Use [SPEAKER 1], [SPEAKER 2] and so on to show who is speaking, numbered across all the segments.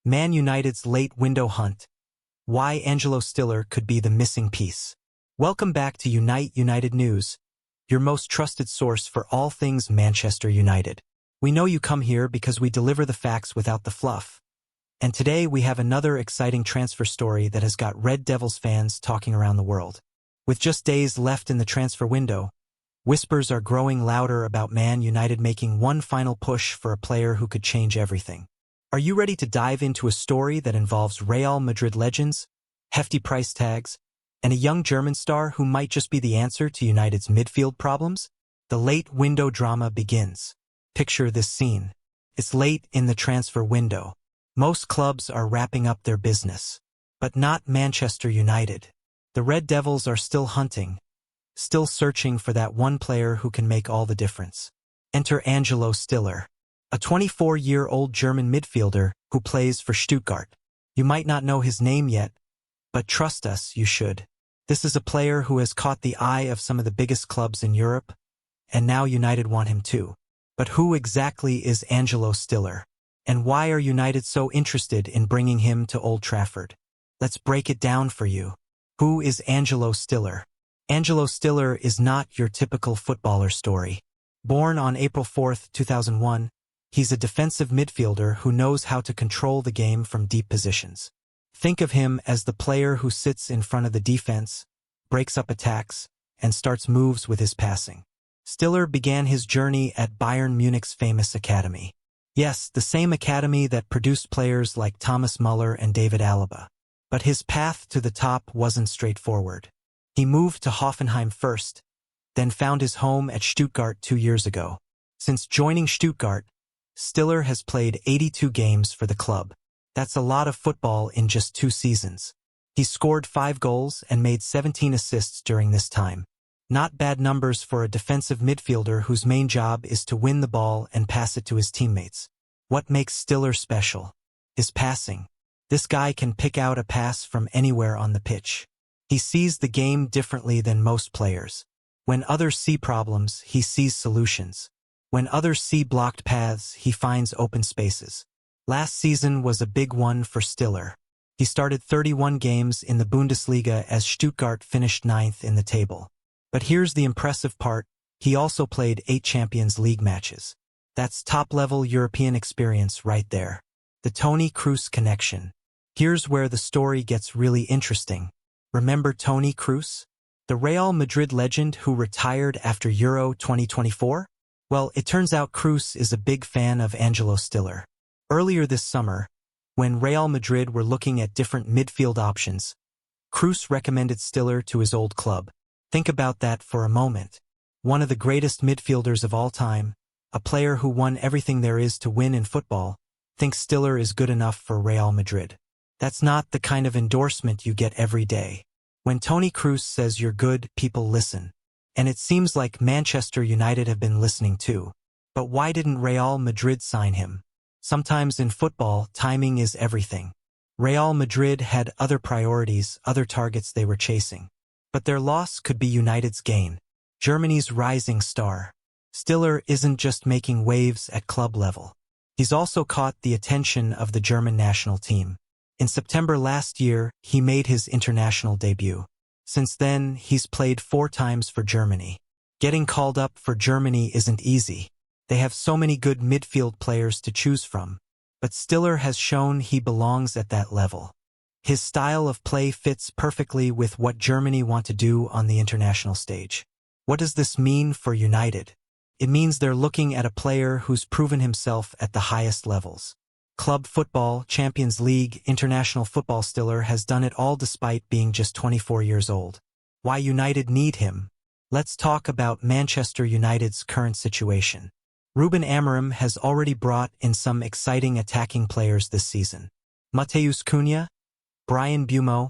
[SPEAKER 1] Man United's late window hunt. Why Angelo Stiller could be the missing piece. Welcome back to Unite United News, your most trusted source for all things Manchester United. We know you come here because we deliver the facts without the fluff. And today we have another exciting transfer story that has got Red Devils fans talking around the world. With just days left in the transfer window, whispers are growing louder about Man United making one final push for a player who could change everything. Are you ready to dive into a story that involves Real Madrid legends, hefty price tags, and a young German star who might just be the answer to United's midfield problems? The late window drama begins. Picture this scene. It's late in the transfer window. Most clubs are wrapping up their business. But not Manchester United. The Red Devils are still hunting, still searching for that one player who can make all the difference. Enter Angelo Stiller, a 24-year-old German midfielder who plays for Stuttgart. You might not know his name yet, but trust us, you should. This is a player who has caught the eye of some of the biggest clubs in Europe, and now United want him too. But who exactly is Angelo Stiller? And why are United so interested in bringing him to Old Trafford? Let's break it down for you. Who is Angelo Stiller? Angelo Stiller is not your typical footballer story. Born on April 4, 2001, he's a defensive midfielder who knows how to control the game from deep positions. Think of him as the player who sits in front of the defense, breaks up attacks, and starts moves with his passing. Stiller began his journey at Bayern Munich's famous academy. Yes, the same academy that produced players like Thomas Muller and David Alaba. But his path to the top wasn't straightforward. He moved to Hoffenheim first, then found his home at Stuttgart 2 years ago. Since joining Stuttgart, Stiller has played 82 games for the club. That's a lot of football in just 2 seasons. He scored 5 goals and made 17 assists during this time. Not bad numbers for a defensive midfielder whose main job is to win the ball and pass it to his teammates. What makes Stiller special? His passing. This guy can pick out a pass from anywhere on the pitch. He sees the game differently than most players. When others see problems, he sees solutions. When others see blocked paths, he finds open spaces. Last season was a big one for Stiller. He started 31 games in the Bundesliga as Stuttgart finished 9th in the table. But here's the impressive part, he also played 8 Champions League matches. That's top-level European experience right there. The Toni Kroos connection. Here's where the story gets really interesting. Remember Toni Kroos? The Real Madrid legend who retired after Euro 2024? Well, it turns out Kroos is a big fan of Angelo Stiller. Earlier this summer, when Real Madrid were looking at different midfield options, Kroos recommended Stiller to his old club. Think about that for a moment. One of the greatest midfielders of all time, a player who won everything there is to win in football, thinks Stiller is good enough for Real Madrid. That's not the kind of endorsement you get every day. When Toni Kroos says you're good, people listen. And it seems like Manchester United have been listening too. But why didn't Real Madrid sign him? Sometimes in football, timing is everything. Real Madrid had other priorities, other targets they were chasing. But their loss could be United's gain. Germany's rising star. Stiller isn't just making waves at club level. He's also caught the attention of the German national team. In September last year, he made his international debut. Since then, he's played 4 times for Germany. Getting called up for Germany isn't easy. They have so many good midfield players to choose from. But Stiller has shown he belongs at that level. His style of play fits perfectly with what Germany want to do on the international stage. What does this mean for United? It means they're looking at a player who's proven himself at the highest levels. Club football, Champions League, international football. Stiller has done it all despite being just 24 years old. Why United need him? Let's talk about Manchester United's current situation. Ruben Amorim has already brought in some exciting attacking players this season. Matheus Cunha, Brian Buemo,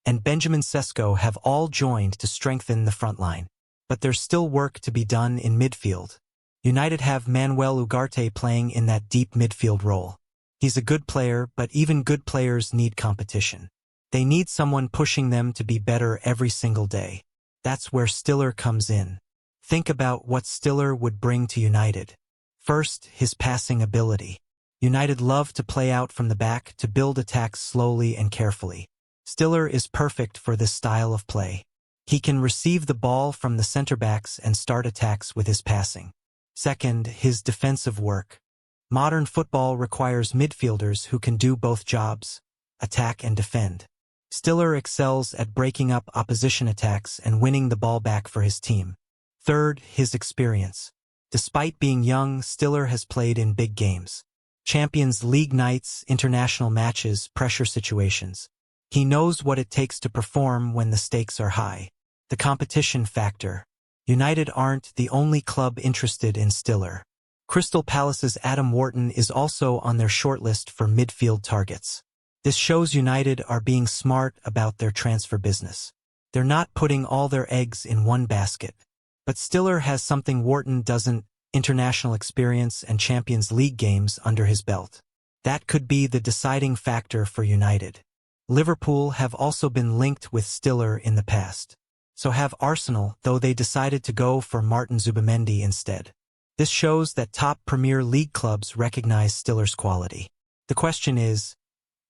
[SPEAKER 1] and Benjamin Sesko have all joined to strengthen the front line. But there's still work to be done in midfield. United have Manuel Ugarte playing in that deep midfield role. He's a good player, but even good players need competition. They need someone pushing them to be better every single day. That's where Stiller comes in. Think about what Stiller would bring to United. First, his passing ability. United love to play out from the back to build attacks slowly and carefully. Stiller is perfect for this style of play. He can receive the ball from the center backs and start attacks with his passing. Second, his defensive work. Modern football requires midfielders who can do both jobs, attack and defend. Stiller excels at breaking up opposition attacks and winning the ball back for his team. Third, his experience. Despite being young, Stiller has played in big games. Champions League nights, international matches, pressure situations. He knows what it takes to perform when the stakes are high. The competition factor. United aren't the only club interested in Stiller. Crystal Palace's Adam Wharton is also on their shortlist for midfield targets. This shows United are being smart about their transfer business. They're not putting all their eggs in one basket. But Stiller has something Wharton doesn't: international experience and Champions League games under his belt. That could be the deciding factor for United. Liverpool have also been linked with Stiller in the past. So have Arsenal, though they decided to go for Martin Zubimendi instead. This shows that top Premier League clubs recognize Stiller's quality. The question is,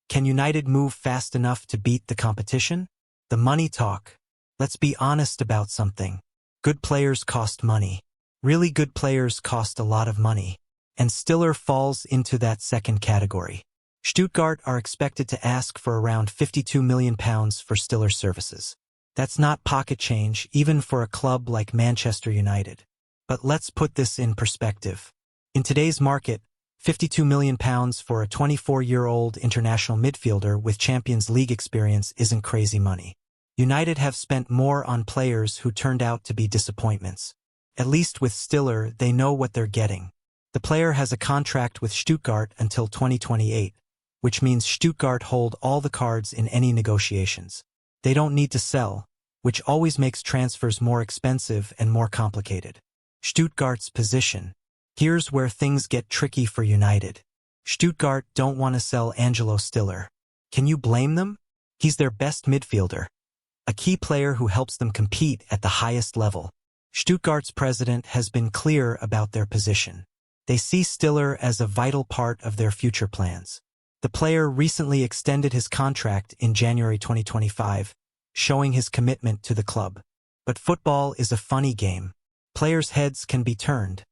[SPEAKER 1] can United move fast enough to beat the competition? The money talk. Let's be honest about something. Good players cost money. Really good players cost a lot of money. And Stiller falls into that second category. Stuttgart are expected to ask for around £52 million for Stiller's services. That's not pocket change, even for a club like Manchester United. But let's put this in perspective. In today's market, £52 million for a 24-year-old international midfielder with Champions League experience isn't crazy money. United have spent more on players who turned out to be disappointments. At least with Stiller, they know what they're getting. The player has a contract with Stuttgart until 2028, which means Stuttgart hold all the cards in any negotiations. They don't need to sell, which always makes transfers more expensive and more complicated. Stuttgart's position. Here's where things get tricky for United. Stuttgart don't want to sell Angelo Stiller. Can you blame them? He's their best midfielder, a key player who helps them compete at the highest level. Stuttgart's president has been clear about their position. They see Stiller as a vital part of their future plans. The player recently extended his contract in January 2025, showing his commitment to the club. But football is a funny game. Players' heads can be turned,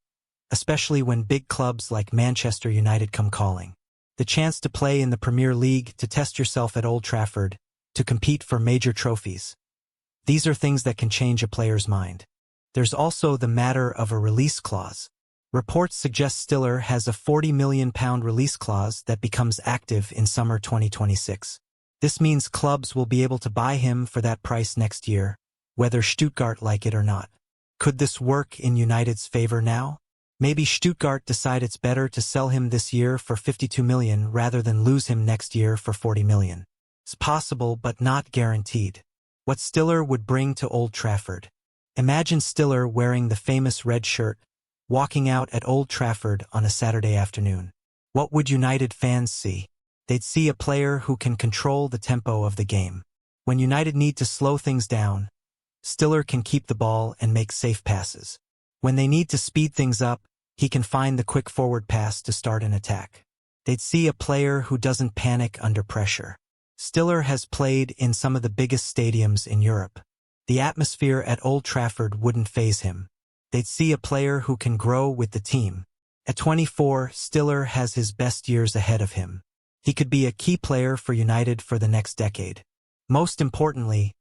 [SPEAKER 1] especially when big clubs like Manchester United come calling. The chance to play in the Premier League, to test yourself at Old Trafford, to compete for major trophies. These are things that can change a player's mind. There's also the matter of a release clause. Reports suggest Stiller has a £40 million release clause that becomes active in summer 2026. This means clubs will be able to buy him for that price next year, whether Stuttgart like it or not. Could this work in United's favor now? Maybe Stuttgart decide it's better to sell him this year for £52 million rather than lose him next year for £40 million. It's possible but not guaranteed. What Stiller would bring to Old Trafford. Imagine Stiller wearing the famous red shirt, walking out at Old Trafford on a Saturday afternoon. What would United fans see? They'd see a player who can control the tempo of the game. When United need to slow things down, Stiller can keep the ball and make safe passes. When they need to speed things up, he can find the quick forward pass to start an attack. They'd see a player who doesn't panic under pressure. Stiller has played in some of the biggest stadiums in Europe. The atmosphere at Old Trafford wouldn't faze him. They'd see a player who can grow with the team. At 24, Stiller has his best years ahead of him. He could be a key player for United for the next decade. Most importantly,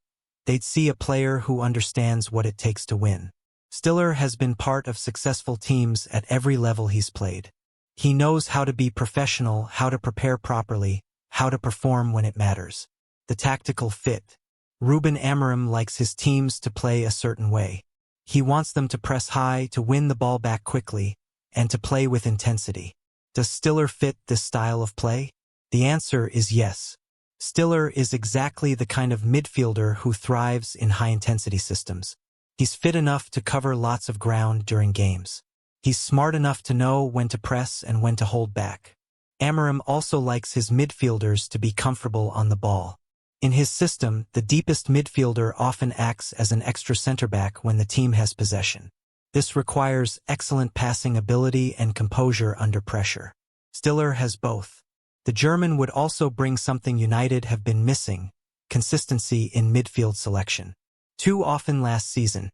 [SPEAKER 1] they'd see a player who understands what it takes to win. Stiller has been part of successful teams at every level he's played. He knows how to be professional, how to prepare properly, how to perform when it matters. The tactical fit. Ruben Amorim likes his teams to play a certain way. He wants them to press high, to win the ball back quickly, and to play with intensity. Does Stiller fit this style of play? The answer is yes. Stiller is exactly the kind of midfielder who thrives in high-intensity systems. He's fit enough to cover lots of ground during games. He's smart enough to know when to press and when to hold back. Amorim also likes his midfielders to be comfortable on the ball. In his system, the deepest midfielder often acts as an extra center-back when the team has possession. This requires excellent passing ability and composure under pressure. Stiller has both. The German would also bring something United have been missing: consistency in midfield selection. Too often last season,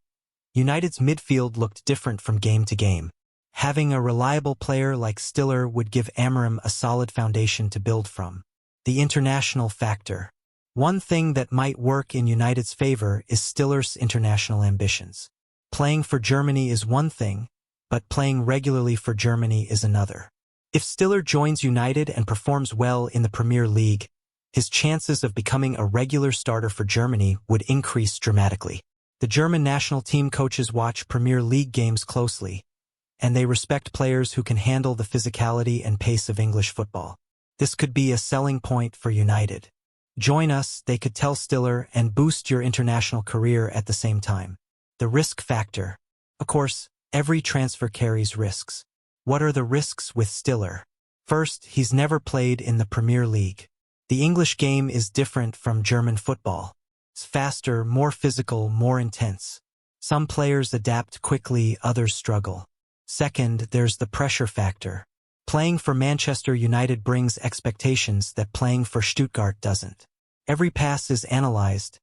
[SPEAKER 1] United's midfield looked different from game to game. Having a reliable player like Stiller would give Amorim a solid foundation to build from. The international factor. One thing that might work in United's favor is Stiller's international ambitions. Playing for Germany is one thing, but playing regularly for Germany is another. If Stiller joins United and performs well in the Premier League, his chances of becoming a regular starter for Germany would increase dramatically. The German national team coaches watch Premier League games closely, and they respect players who can handle the physicality and pace of English football. This could be a selling point for United. Join us, they could tell Stiller, and boost your international career at the same time. The risk factor. Of course, every transfer carries risks. What are the risks with Stiller? First, he's never played in the Premier League. The English game is different from German football. It's faster, more physical, more intense. Some players adapt quickly, others struggle. Second, there's the pressure factor. Playing for Manchester United brings expectations that playing for Stuttgart doesn't. Every pass is analyzed.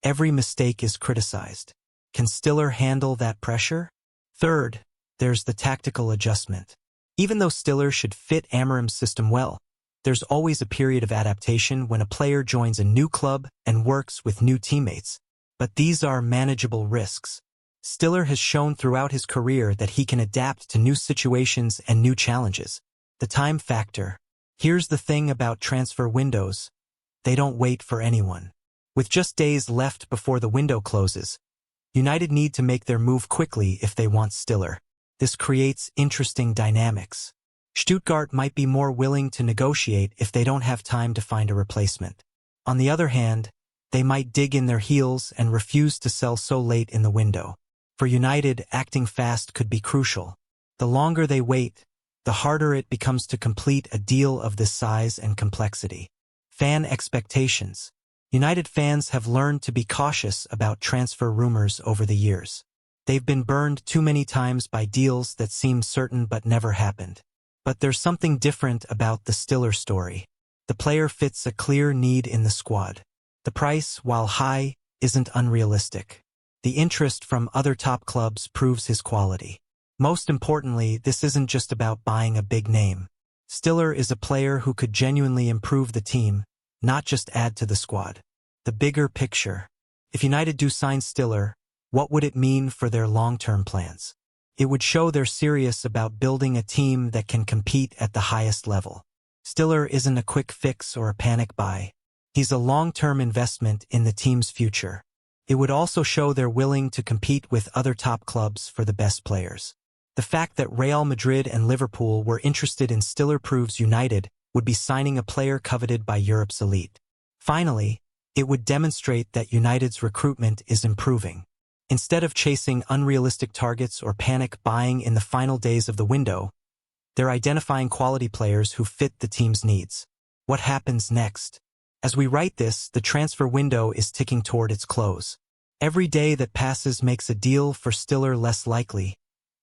[SPEAKER 1] Every mistake is criticized. Can Stiller handle that pressure? Third, there's the tactical adjustment. Even though Stiller should fit Amorim's system well, there's always a period of adaptation when a player joins a new club and works with new teammates. But these are manageable risks. Stiller has shown throughout his career that he can adapt to new situations and new challenges. The time factor. Here's the thing about transfer windows. They don't wait for anyone. With just days left before the window closes, United need to make their move quickly if they want Stiller. This creates interesting dynamics. Stuttgart might be more willing to negotiate if they don't have time to find a replacement. On the other hand, they might dig in their heels and refuse to sell so late in the window. For United, acting fast could be crucial. The longer they wait, the harder it becomes to complete a deal of this size and complexity. Fan expectations. United fans have learned to be cautious about transfer rumors over the years. They've been burned too many times by deals that seemed certain but never happened. But there's something different about the Stiller story. The player fits a clear need in the squad. The price, while high, isn't unrealistic. The interest from other top clubs proves his quality. Most importantly, this isn't just about buying a big name. Stiller is a player who could genuinely improve the team, not just add to the squad. The bigger picture. If United do sign Stiller, what would it mean for their long-term plans? It would show they're serious about building a team that can compete at the highest level. Stiller isn't a quick fix or a panic buy. He's a long-term investment in the team's future. It would also show they're willing to compete with other top clubs for the best players. The fact that Real Madrid and Liverpool were interested in Stiller proves United would be signing a player coveted by Europe's elite. Finally, it would demonstrate that United's recruitment is improving. Instead of chasing unrealistic targets or panic buying in the final days of the window, they're identifying quality players who fit the team's needs. What happens next? As we write this, the transfer window is ticking toward its close. Every day that passes makes a deal for Stiller less likely,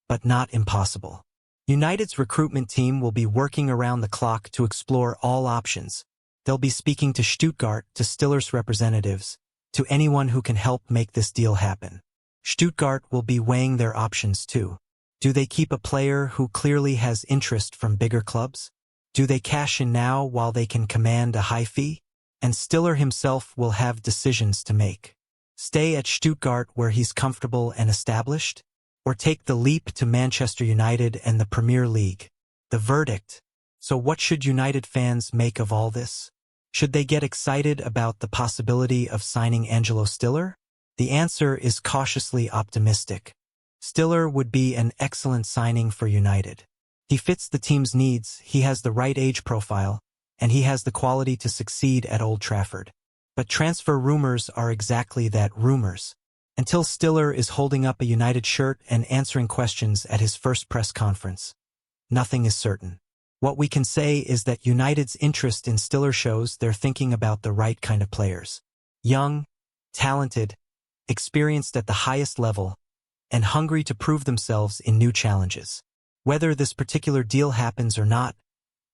[SPEAKER 1] but not impossible. United's recruitment team will be working around the clock to explore all options. They'll be speaking to Stuttgart, to Stiller's representatives, to anyone who can help make this deal happen. Stuttgart will be weighing their options too. Do they keep a player who clearly has interest from bigger clubs? Do they cash in now while they can command a high fee? And Stiller himself will have decisions to make. Stay at Stuttgart where he's comfortable and established? Or take the leap to Manchester United and the Premier League? The verdict. So what should United fans make of all this? Should they get excited about the possibility of signing Angelo Stiller? The answer is cautiously optimistic. Stiller would be an excellent signing for United. He fits the team's needs, he has the right age profile, and he has the quality to succeed at Old Trafford. But transfer rumors are exactly that, rumors. Until Stiller is holding up a United shirt and answering questions at his first press conference, nothing is certain. What we can say is that United's interest in Stiller shows they're thinking about the right kind of players. Young, talented, experienced at the highest level, and hungry to prove themselves in new challenges. Whether this particular deal happens or not,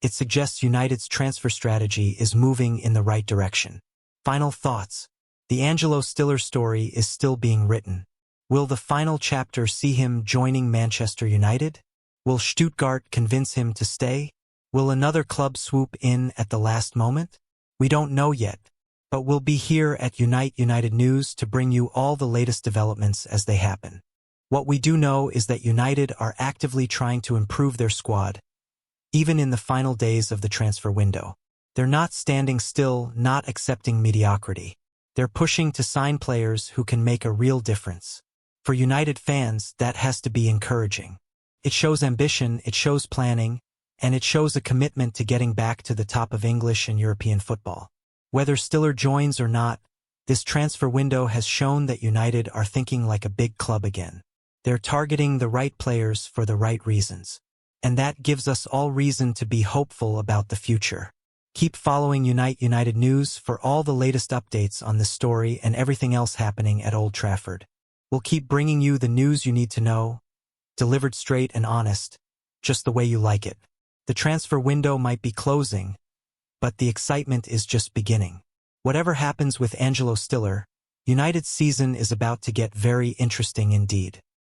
[SPEAKER 1] It suggests United's transfer strategy is moving in the right direction. Final thoughts. The Angelo Stiller story is still being written. Will the final chapter see him joining Manchester United? Will Stuttgart convince him to stay? Will another club swoop in at the last moment? We don't know yet, but we'll be here at Unite United News to bring you all the latest developments as they happen. What we do know is that United are actively trying to improve their squad, even in the final days of the transfer window. They're not standing still, not accepting mediocrity. They're pushing to sign players who can make a real difference. For United fans, that has to be encouraging. It shows ambition, it shows planning, and it shows a commitment to getting back to the top of English and European football. Whether Stiller joins or not, this transfer window has shown that United are thinking like a big club again. They're targeting the right players for the right reasons. And that gives us all reason to be hopeful about the future. Keep following Unite United News for all the latest updates on this story and everything else happening at Old Trafford. We'll keep bringing you the news you need to know, delivered straight and honest, just the way you like it. The transfer window might be closing, but the excitement is just beginning. Whatever happens with Angelo Stiller, United's season is about to get very interesting indeed.